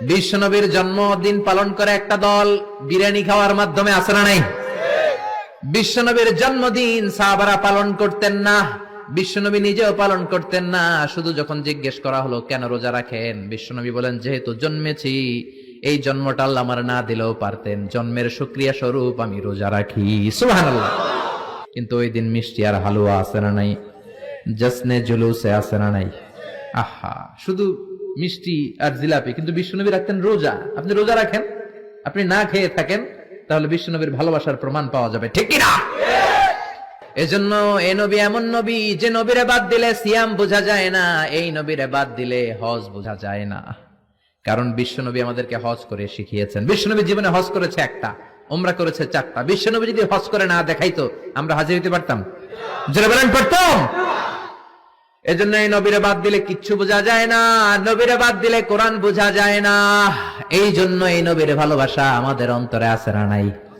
বিশ্বনবীর জন্মদিন পালন করে একটা দল বিরিয়ানি খাওয়ার মাধ্যমে আছে না নাই? বিশ্বনবীর জন্মদিন সাহাবারা পালন করতেন না, বিশ্বনবী নিজেও পালন করতেন না। শুধু যখন জিজ্ঞেস করা হলো কেন রোজা রাখেন, বিশ্বনবী বলেন যেহেতু জন্মেছি, এই জন্মটা আল্লাহ আমার না দিলেও পারতেন, জন্মের শুকরিয়া স্বরূপ আমি রোজা রাখি। সুবহানাল্লাহ। কিন্তু ওই দিন মিষ্টি আর হালুয়া আছে না নাই? জশ্নে জুলুসে আছে না নাই? আহা, শুধু মিষ্টি আর জিলাপি, কিন্তু বিশ্বনবী রাখতেন রোজা। আপনি রোজা রাখেন, আপনি না খেয়ে থাকেন, তাহলে বিশ্বনবীর ভালোবাসার প্রমাণ পাওয়া যাবে, ঠিক কি না? এজন্য এই নবী এমন নবী যে নবীরে বাদ দিলে সিয়াম বোঝা যায় না, এই নবীরে বাদ দিলে হজ বোঝা যায় না। কারণ বিশ্বনবী আমাদেরকে হজ করে শিখিয়েছেন। বিশ্বনবী জীবনে হজ করেছে একটা, উমরা করেছে 4টা। বিশ্বনবী যদি হজ করে না দেখাইতো, আমরা হাজির হইতে পারতাম? জোরে বলেন, পারতাম? এজন্য এই নবীরে বাদ দিলে কিচ্ছু বোঝা যায় না, নবীরে বাদ দিলে কোরআন বোঝা যায় না। এই জন্য এই নবীর ভালোবাসা আমাদের অন্তরে আছে না নাই?